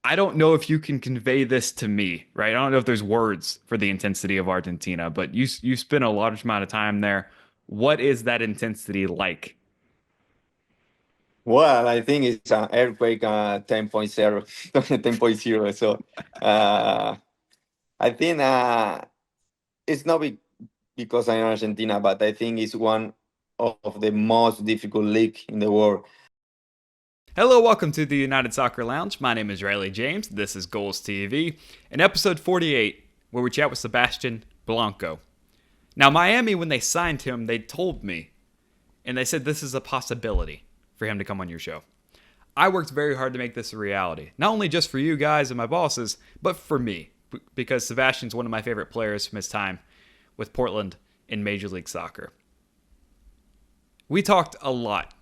I don't know if you can convey this to me, right? I don't know if there's words for the intensity of Argentina, but you spend a large amount of time there. What is that intensity like? Well, I think it's an earthquake 10.0, 10.0. So uh, I think it's not because I'm Argentina, but I think it's one of the most difficult league in the world. Hello, welcome to the United Soccer Lounge. My name is Riley James. This is Goals TV, and episode 48, where we chat with Sebastian Blanco. Now, Miami, when they signed him, they told me, and they said this is a possibility for him to come on your show. I worked very hard to make this a reality, not only just for you guys and my bosses, but for me, because Sebastian's one of my favorite players from his time with Portland in Major League Soccer. We talked a lot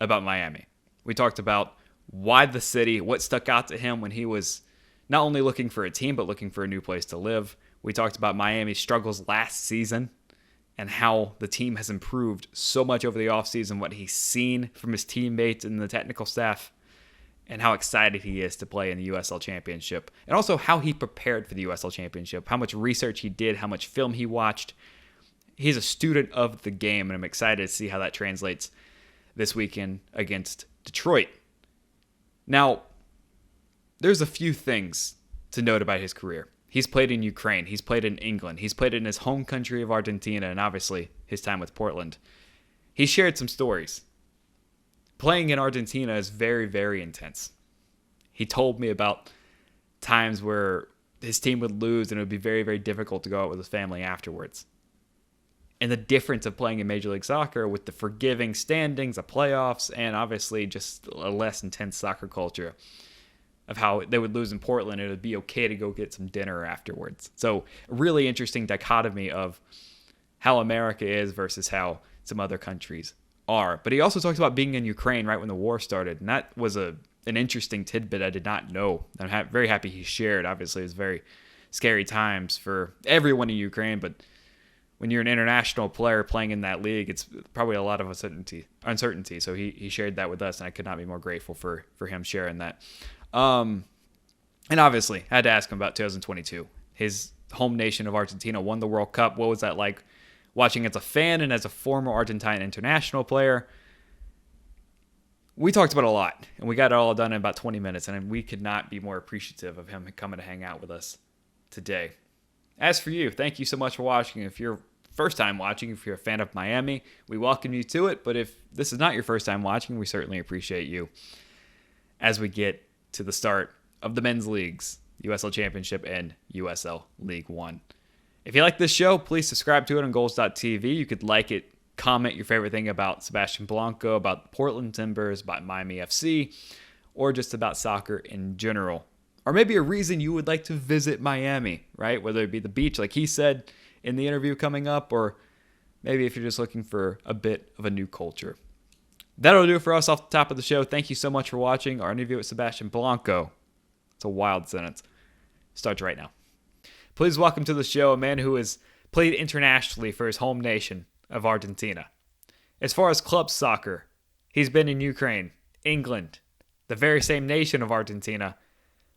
about Miami. We talked about why the city, what stuck out to him when he was not only looking for a team, but looking for a new place to live. We talked about Miami's struggles last season and how the team has improved so much over the offseason, what he's seen from his teammates and the technical staff, and how excited he is to play in the USL Championship. And also how he prepared for the USL Championship, how much research he did, how much film he watched. He's a student of the game, and I'm excited to see how that translates this weekend against Detroit. Now, there's a few things to note about his career. He's played in Ukraine. He's played in England. He's played in his home country of Argentina, and obviously his time with Portland. He shared some stories. Playing in Argentina is very, very intense. He told me about times where his team would lose and it would be very, very difficult to go out with his family afterwards. And the difference of playing in Major League Soccer with the forgiving standings, the playoffs, and obviously just a less intense soccer culture of how they would lose in Portland, it would be okay to go get some dinner afterwards. So a really interesting dichotomy of how America is versus how some other countries are. But he also talks about being in Ukraine right when the war started, and that was an interesting tidbit I did not know. I'm very happy he shared. Obviously, it was very scary times for everyone in Ukraine, but when you're an international player playing in that league, it's probably a lot of uncertainty. So he shared that with us, and I could not be more grateful for him sharing that. And obviously, I had to ask him about 2022. His home nation of Argentina won the World Cup. What was that like watching as a fan and as a former Argentine international player? We talked about a lot, and we got it all done in about 20 minutes, and we could not be more appreciative of him coming to hang out with us today. As for you, thank you so much for watching. If you're first time watching, if you're a fan of Miami, we welcome you to it. But if this is not your first time watching, we certainly appreciate you as we get to the start of the men's leagues, USL Championship and USL League One. If you like this show, please subscribe to it on goals.tv. You could like it, comment your favorite thing about Sebastian Blanco, about Portland Timbers, about Miami FC, or just about soccer in general. Or maybe a reason you would like to visit Miami, right? Whether it be the beach, like he said in the interview coming up, or maybe if you're just looking for a bit of a new culture. That'll do it for us off the top of the show. Thank you so much for watching our interview with Sebastian Blanco. It's a wild sentence. Starts right now. Please welcome to the show a man who has played internationally for his home nation of Argentina. As far as club soccer, he's been in Ukraine, England, the very same nation of Argentina,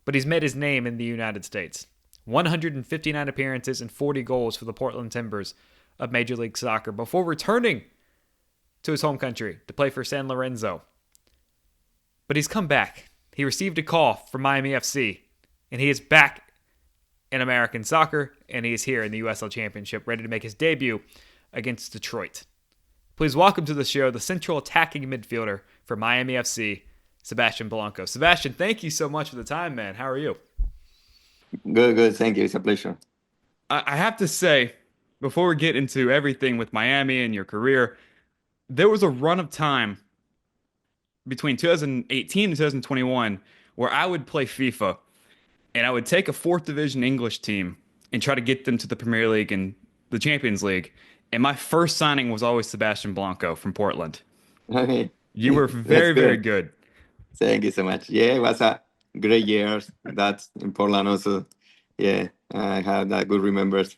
but he's made his name in the United States. 159 appearances and 40 goals for the Portland Timbers of Major League Soccer before returning to his home country to play for San Lorenzo. But he's come back. He received a call from Miami FC, and he is back in American soccer, and he is here in the USL Championship, ready to make his debut against Detroit. Please welcome to the show the central attacking midfielder for Miami FC, Sebastian Blanco. Sebastian, thank you so much for the time, man. How are you? Good, good. Thank you. It's a pleasure. I have to say, before we get into everything with Miami and your career, there was a run of time between 2018 and 2021 where I would play FIFA and I would take a fourth division English team and try to get them to the Premier League and the Champions League. And my first signing was always Sebastian Blanco from Portland. Okay. You were That's very, very good. good. Thank you so much. Yeah, it was a great years. That's in Portland also. Yeah, I have that good remembers.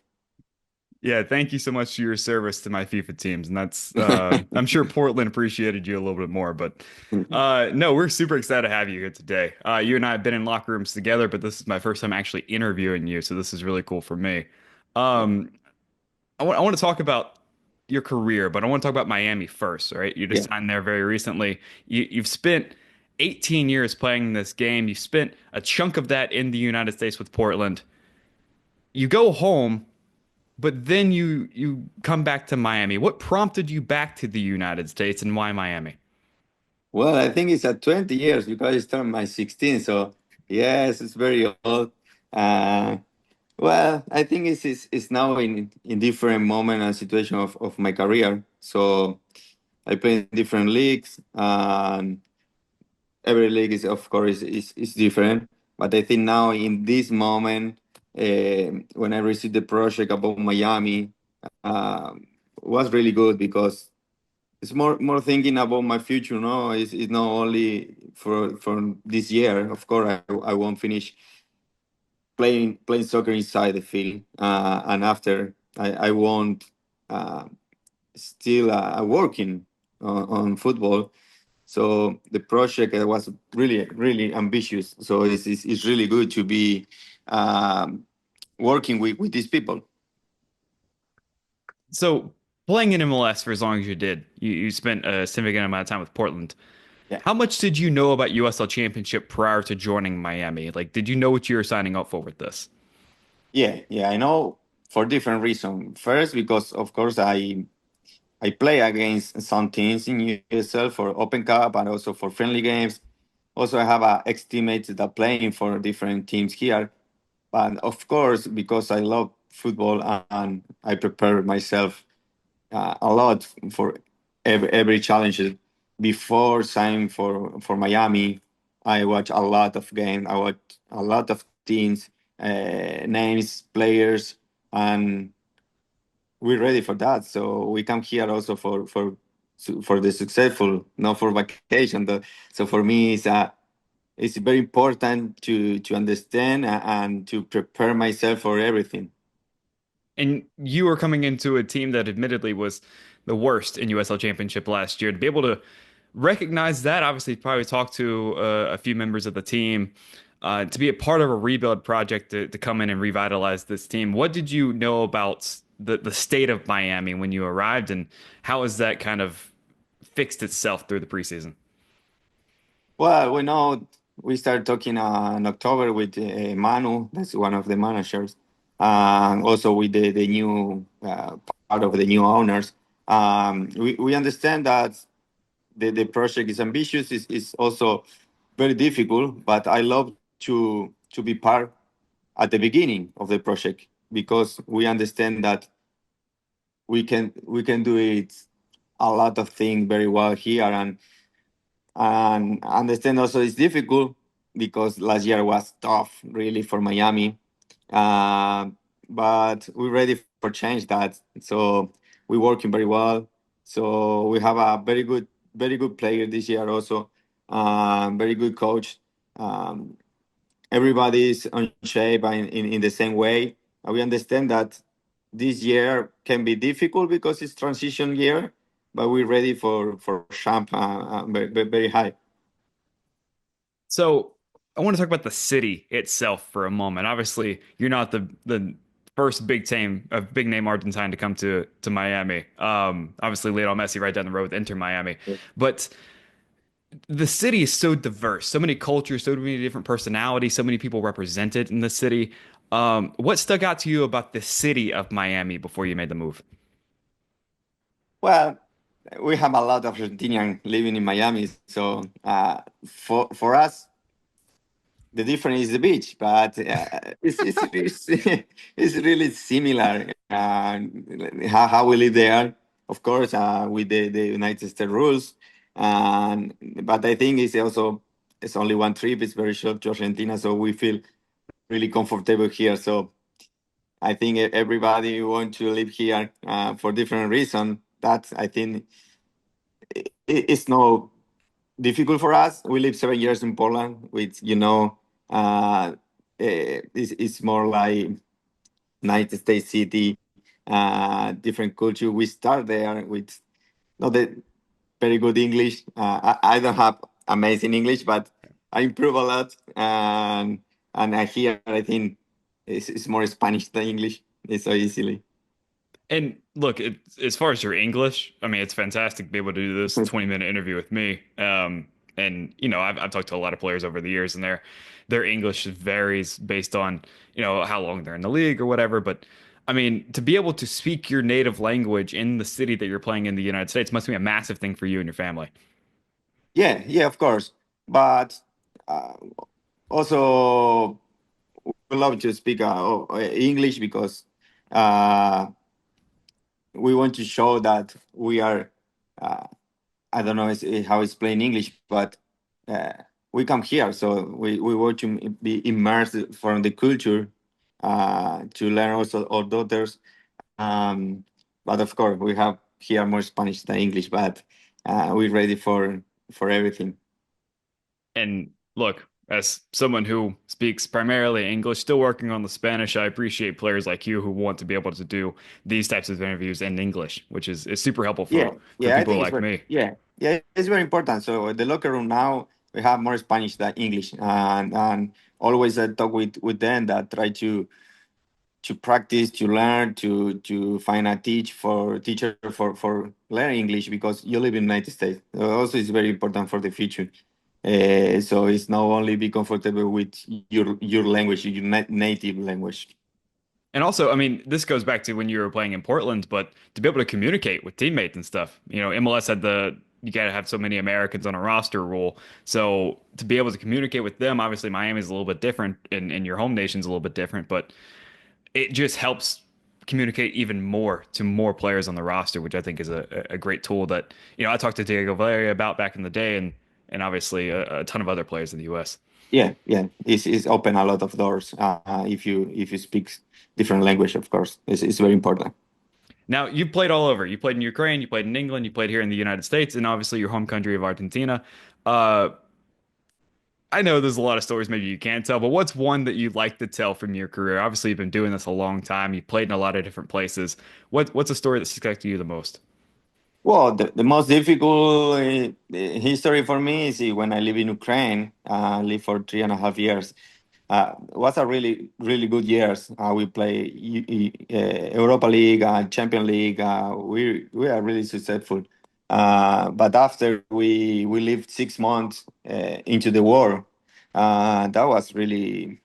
Yeah, thank you so much for your service to my FIFA teams, and that's I'm sure Portland appreciated you a little bit more, but no, we're super excited to have you here today. You and I have been in locker rooms together, but this is my first time actually interviewing you, so this is really cool for me. Yeah. Um, I want to talk about your career, but I want to talk about Miami first, all right? You just Yeah. signed there very recently. You've spent 18 years playing this game. You spent a chunk of that in the United States with Portland. You go home, but then you come back to Miami. What prompted you back to the United States and why Miami? Well, I think it's at 20 years because I started my 16. So yes, it's very old. Uh, well, I think it's now in different moment and situation of my career. So I play in different leagues. Every league is of course is different, but I think now in this moment, when I received the project about Miami, was really good because it's more thinking about my future. No, it's not only for this year. Of course, I won't finish playing soccer inside the field, and after I won't uh, still working on football. So the project was really ambitious. So it's really good to be um, working with these people. So playing in MLS for as long as you did, you spent a significant amount of time with Portland. Yeah. How much did you know about USL Championship prior to joining Miami? Like, did you know what you were signing up for with this? Yeah. I know for different reasons. First, because of course I play against some teams in USL for Open Cup and also for friendly games. Also, I have ex teammates that playing for different teams here. But of course, because I love football and I prepare myself a lot for every challenge. Before signing for Miami, I watch a lot of games. I watch a lot of teams, names, players, and we're ready for that. So we come here also for the successful, not for vacation. So for me, it's very important to understand and to prepare myself for everything. And you were coming into a team that admittedly was the worst in USL Championship last year. To be able to recognize that, obviously, probably talk to a few members of the team, to be a part of a rebuild project to come in and revitalize this team. What did you know about the state of Miami when you arrived, and how has that kind of fixed itself through the preseason? Well, we know we started talking in October with Manu, that's one of the managers, and also with the new part of the new owners. We understand that the project is ambitious, is also very difficult, but I love to be part at the beginning of the project because we understand that we can do it a lot of things very well here and understand also it's difficult because last year was tough really for Miami. Uh, but we're ready for change that. So we're working very well. So we have a very good player this year also. Very good coach. Um, Everybody's on shape and in the same way. We understand that this year can be difficult because it's transition year, but we're ready for champ very high. So I want to talk about the city itself for a moment. Obviously, you're not the first big name Argentine to come to Miami. Obviously, Lionel Messi right down the road with Inter Miami, but the city is so diverse, so many cultures, so many different personalities, so many people represented in the city. What stuck out to you about the city of Miami before you made the move? Well, we have a lot of Argentinian living in Miami, so for us the difference is the beach, but it's really similar. How we live there, of course, with the United States rules, but I think it's only one trip. It's very short to Argentina, so we feel really comfortable here. So I think everybody want to live here for different reason. That I think it's no difficult for us. We live 7 years in Poland, which it's more like United States city. different culture. We start there with not the very good English. I don't have amazing English, but I improve a lot. And I hear, I think it's more Spanish than English. It's so easily. And look, as far as your English, I mean, it's fantastic to be able to do this 20-minute interview with me. And I've talked to a lot of players over the years, and their English varies based on how long they're in the league or whatever. But I mean, to be able to speak your native language in the city that you're playing in the United States must be a massive thing for you and your family. Yeah, yeah, of course. But uh, also, we love to speak English because uh, we want to show that we are. Uh, I don't know how it's playing English, but uh, we come here, so we want to be immersed from the culture to learn also our daughters. Um, but of course, we have here more Spanish than English, but we're ready for everything. And look, as someone who speaks primarily English, still working on the Spanish, I appreciate players like you who want to be able to do these types of interviews in English, which is super helpful Yeah, for yeah, I people think it's like very me. yeah, yeah, it's very important. So the locker room now we have more Spanish than English, and always I talk with them that try to practice, to learn, to find a teacher for learning English because you live in the United States. Also, it's very important for the future. So it's not only be comfortable with your language, your native language. And also, I mean, this goes back to when you were playing in Portland, but to be able to communicate with teammates and stuff, MLS had you got to have so many Americans on a roster rule. So to be able to communicate with them, obviously Miami's a little bit different and your home nation's a little bit different, but it just helps communicate even more to more players on the roster, which I think is a great tool that, I talked to Diego Valeria about back in the day and obviously a ton of other players in the US. Yeah, yeah, it's open a lot of doors. If you speak different language, of course, it's very important. Now, you played all over. You played in Ukraine, you played in England, you played here in the United States, and obviously your home country of Argentina. Uh, I know there's a lot of stories maybe you can't tell, but what's one that you'd like to tell from your career? Obviously, you've been doing this a long time. You've played in a lot of different places. What's a story that sticks out to you the most? Well, the most difficult history for me is when I live in Ukraine. I lived for 3.5 years. Was a really good years. We play Europa League, Champion League. We are really successful. But after we lived 6 months into the war, that was really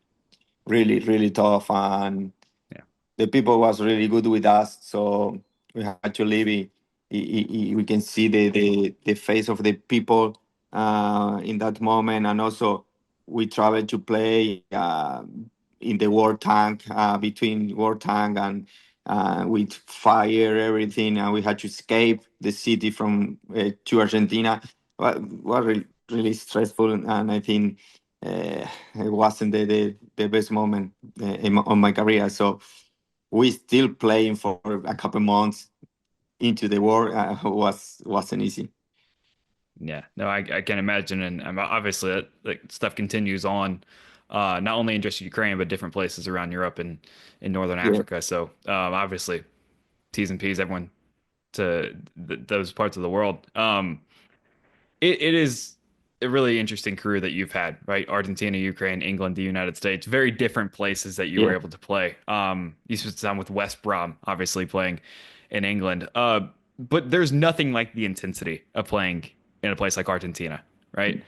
tough, and Yeah. the people was really good with us. So we had to leave. We can see the face of the people in that moment, and also we traveled to play in the war tank between war tank and with fire everything, and we had to escape the city from to Argentina. Was really stressful, and I think it wasn't the best moment on my career. So we still playing for a couple months into the war wasn't easy. Yeah, no, I can imagine, and obviously that like, stuff continues on, not only in just Ukraine but different places around Europe and in Northern Yeah, Africa. So obviously, T's and P's, everyone to those parts of the world. It is a really interesting career that you've had, right? Argentina, Ukraine, England, the United States, very different places that you were yeah. able to play. You spent time with West Brom, obviously playing in England. But there's nothing like the intensity of playing in a place like Argentina, right?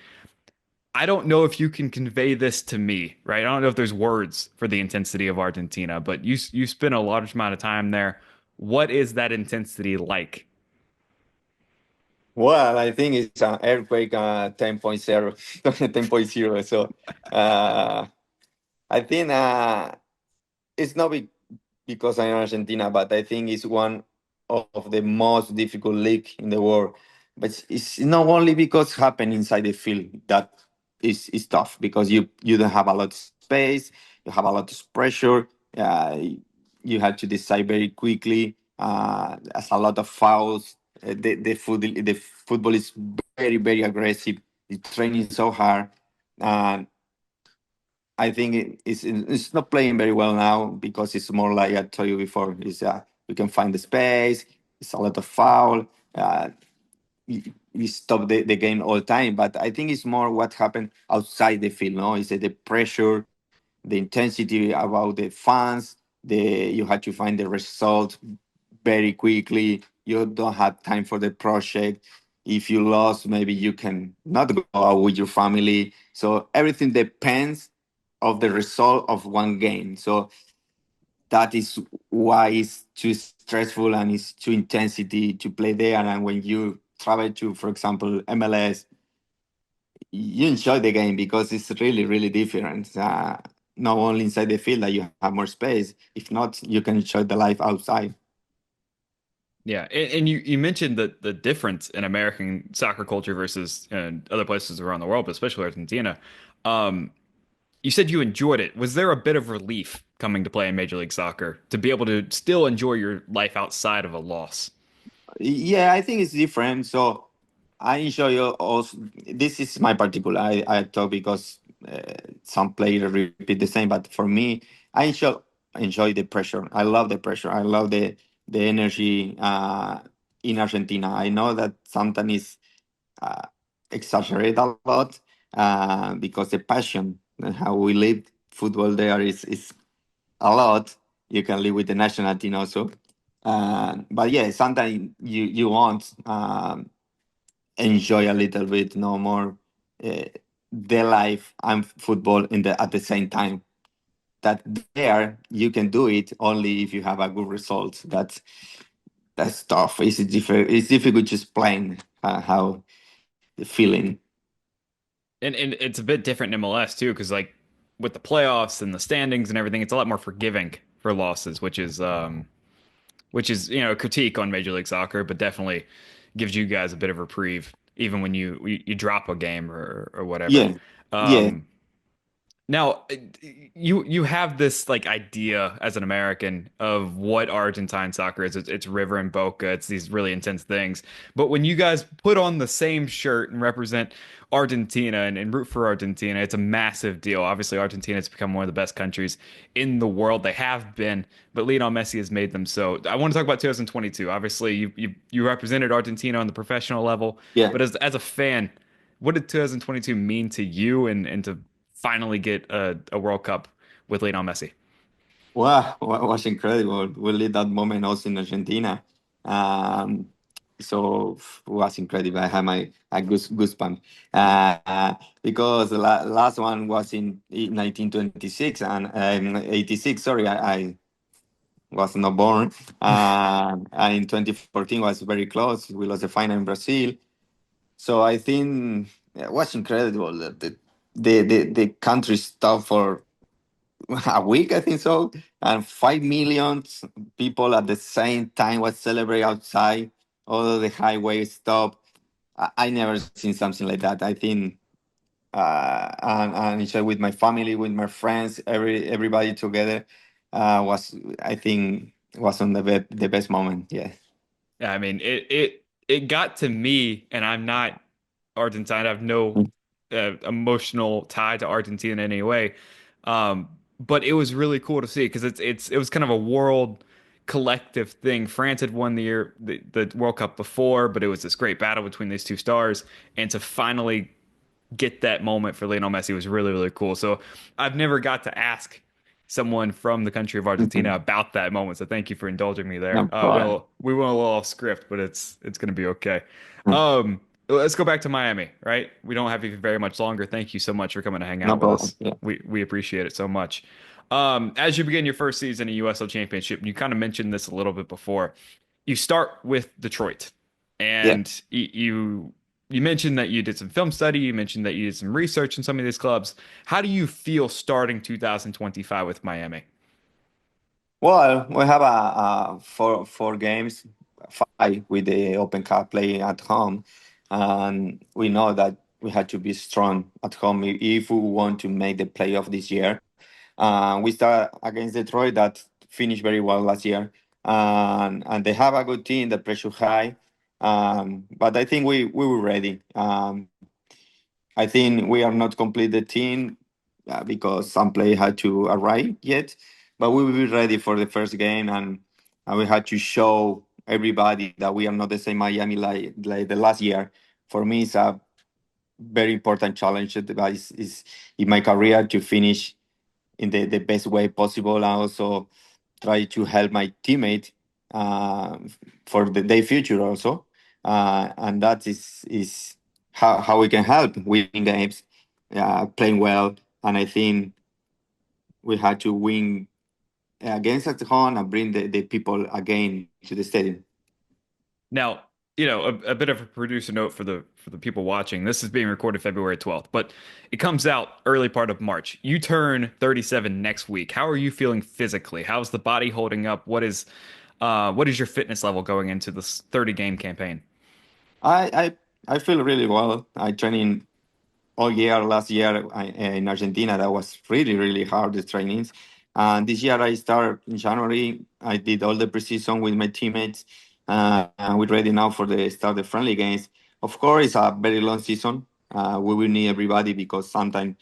I don't know if you can convey this to me, right? I don't know if there's words for the intensity of Argentina, but you spend a large amount of time there. What is that intensity like? Well, I think it's an earthquake 10.0, 10.0. So uh, I think it's not because I'm Argentina, but I think it's one of the most difficult league in the world. But it's not only because happen inside the field that is tough, because you don't have a lot of space, you have a lot of pressure. Uh, you have to decide very quickly. There's a lot of fouls. The football is very aggressive. It's training so hard. I think it's not playing very well now because it's more like I told you before. It's you can find the space. It's a lot of foul. Uh, we stop the game all the time. But I think it's more what happened outside the field. No, is the pressure, the intensity about the fans. You had to find the result very quickly. You don't have time for the project. If you lost, maybe you can not go out with your family. So everything depends of the result of one game. So that is why it's too stressful and it's too intensity to play there. And when you travel to, for example, MLS, you enjoy the game because it's really, really different. Not only inside the field that you have more space. If not, you can enjoy the life outside. Yeah, and you mentioned the difference in American soccer culture versus other places around the world, but especially Argentina. Um, you said you enjoyed it. Was there a bit of relief coming to play in Major League Soccer to be able to still enjoy your life outside of a loss? Yeah, I think it's different. So I enjoy also. This is my particular. I talk because some players repeat the same, but for me, I enjoy the pressure. I love the pressure. I love the energy in Argentina. I know that sometimes it's uh, exaggerate a lot because the passion and how we live football there is a lot. You can live with the national team also. But yeah, sometimes you want enjoy a little bit, no more uh, the life and football in the at the same time. That there you can do it only if you have a good result. That's tough. It's difficult. It's difficult just explain how the feeling. And it's a bit different in MLS too, because like with the playoffs and the standings and everything, it's a lot more forgiving for losses, which is a critique on Major League Soccer, but definitely gives you guys a bit of reprieve even when you drop a game or whatever. Yeah, yeah. Um, Now, you have this like idea as an American of what Argentine soccer is. It's River and Boca. It's these really intense things. But when you guys put on the same shirt and represent Argentina and root for Argentina, it's a massive deal. Obviously, Argentina has become one of the best countries in the world. They have been, but Lionel Messi has made them so. I want to talk about 2022. Obviously, you represented Argentina on the professional level, Yeah. but as a fan, what did 2022 mean to you and to finally get a World Cup with Lionel Messi? Wow, was incredible. We lived that moment also in Argentina. Um, so it was incredible. I had my a goosebump because the last one was in 1926 and 86. Sorry, I was not born. And in 2014 was very close. We lost the final in Brazil. So I think it was incredible that the country stopped for a week, I think so, and 5 million people at the same time was celebrating outside. All the highways stopped. I never seen something like that. I think, and enjoy with my family, with my friends, everybody together. Was I think was on the best moment. Yeah. Yeah, I mean it got to me, and I'm not Argentine. I have no emotional tie to Argentina in any way. But it was really cool to see because it was kind of a world collective thing. France had won the World Cup before, but it was this great battle between these two stars, and to finally get that moment for Lionel Messi was really, really cool. So I've never got to ask someone from the country of Argentina Mhm. about that moment. So thank you for indulging me there. No problem. We went a little off script, but it's going to be okay. Let's go back to Miami, right? We don't have you very much longer. Thank you so much for coming to hang No out with problem. us. Yeah. We appreciate it so much. As you begin your first season in USL Championship, you kind of mentioned this a little bit before. You start with Detroit, Yeah. and you mentioned that you did some film study. You mentioned that you did some research in some of these clubs. How do you feel starting 2025 with Miami? Well, we have a four games, five with the Open Cup playing at home, and we know that we had to be strong at home if we want to make the playoff this year. We start against Detroit that finished very well last year, and they have a good team. The pressure high, but I think we were ready. I think we are not complete the team because some play had to arrive yet, but we will be ready for the first game. And and we had to show everybody that we are not the same Miami like the last year. For me, it's a very important challenge that is in my career to finish in the best way possible, and also try to help my teammate uh, for the day future also. And that is how we can help winning games, playing well. And I think we had to win against at home and bring the people again to the stadium. Now, a bit of a producer note for the people watching. This is being recorded February 12th, but it comes out early part of March. You turn 37 next week. How are you feeling physically? How's the body holding up? What is your fitness level going into this 30 game campaign? I feel really well. I training all year last year in Argentina. That was really hard, the trainings. And this year I start in January. I did all the preseason with my teammates, and we're ready now for the start the friendly games. Of course, it's a very long season. We will need everybody because sometimes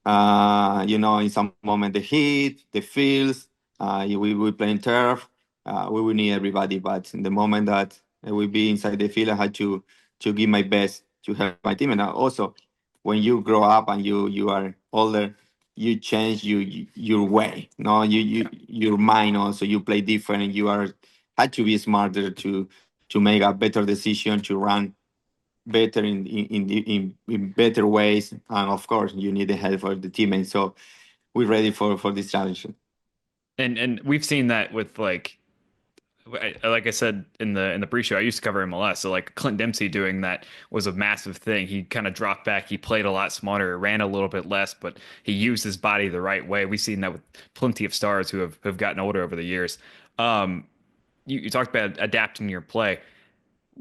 in some moment the heat, the fields, we play in turf. We will need everybody, but in the moment that I will be inside the field, I had to give my best to help my team. And also, when you grow up and you are older, you change your way. No, your mind also. You play different. You are had to be smarter to make a better decision to run better in better ways, and of course you need the help of the teammates. So we're ready for this challenge. And we've seen that with like I said in the pre-show, I used to cover MLS, so like Clint Dempsey doing that was a massive thing. He kind of dropped back, he played a lot smarter, ran a little bit less, but he used his body the right way. We've seen that with plenty of stars who have gotten older over the years. You talked about adapting your play.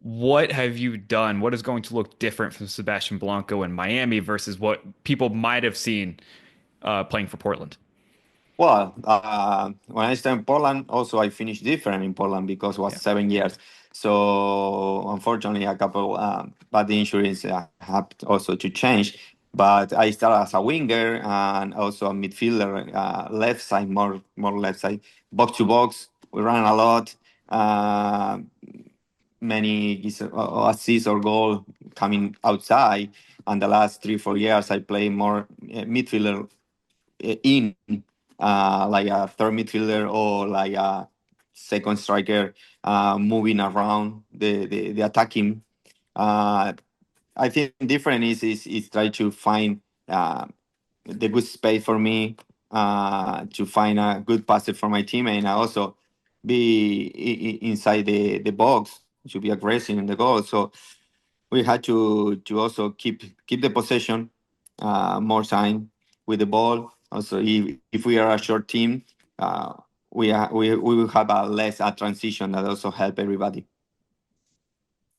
What have you done? What is going to look different from Sebastian Blanco in Miami versus what people might have seen playing for Portland? Well, when I started in Poland, also I finished different in Poland because it was Yeah. 7 years. So unfortunately, a couple bad injuries have also to change. But I started as a winger and also a midfielder, left side, more left side, box to box. We ran a lot. Many assists or goal coming outside. And the last 3 4 years, I play more midfielder in like a third midfielder or like a second striker, moving around the attacking. Uh, I think different is try to find the good space for me, to find a good passer for my team, and I also be inside the box to be aggressive in the goal. So we had to also keep the possession, more time with the ball. Also, if we are a short team, we will have a less a transition that also help everybody.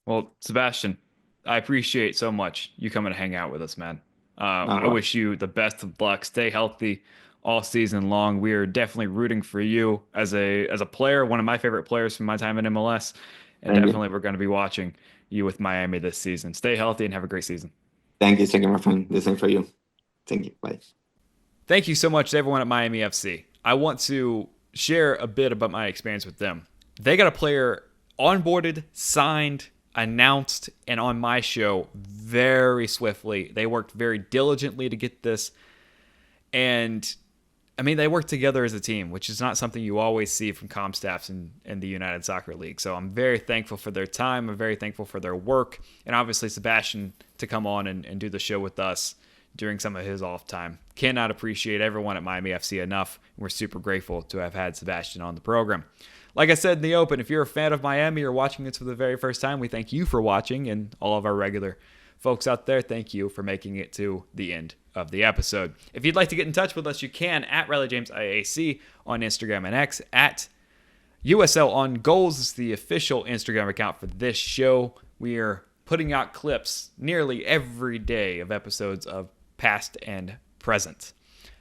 Well, Sebastian, I appreciate so much you coming to hang out with us, man. I Well, wish you the best of luck. Stay healthy all season long. We are definitely rooting for you as a player, one of my favorite players from my time in MLS, and thank you, definitely we're going to be watching you with Miami this season. Stay healthy and have a great season. thank you, my friend. The same for you. Thank you. Bye. Thank you so much to everyone at Miami FC. I want to share a bit about my experience with them. They got a player onboarded, signed, announced, and on my show very swiftly. They worked very diligently to get this. And I mean, they work together as a team, which is not something you always see from comm staffs in the United Soccer League. So I'm very thankful for their time. I'm very thankful for their work. And obviously, Sebastian to come on and do the show with us during some of his off time. Cannot appreciate everyone at Miami FC enough. We're super grateful to have had Sebastian on the program. Like I said in the open, if you're a fan of Miami or watching this for the very first time, we thank you for watching, and all of our regular folks out there, thank you for making it to the end of the episode. If you'd like to get in touch with us, you can at RileyJamesIAC on Instagram and X, at USL on Goals is the official Instagram account for this show. We are putting out clips nearly every day of episodes of past and present.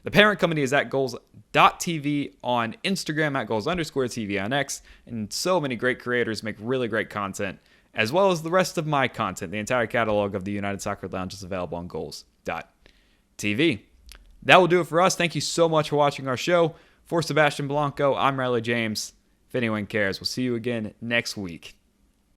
The parent company is at goals.tv on Instagram, at goals_TV on X, and so many great creators make really great content, as well as the rest of my content. The entire catalog of the United Soccer Lounge is available on goals.tv. That will do it for us. Thank you so much for watching our show. For Sebastian Blanco, I'm Riley James. if anyone cares. We'll see you again next week.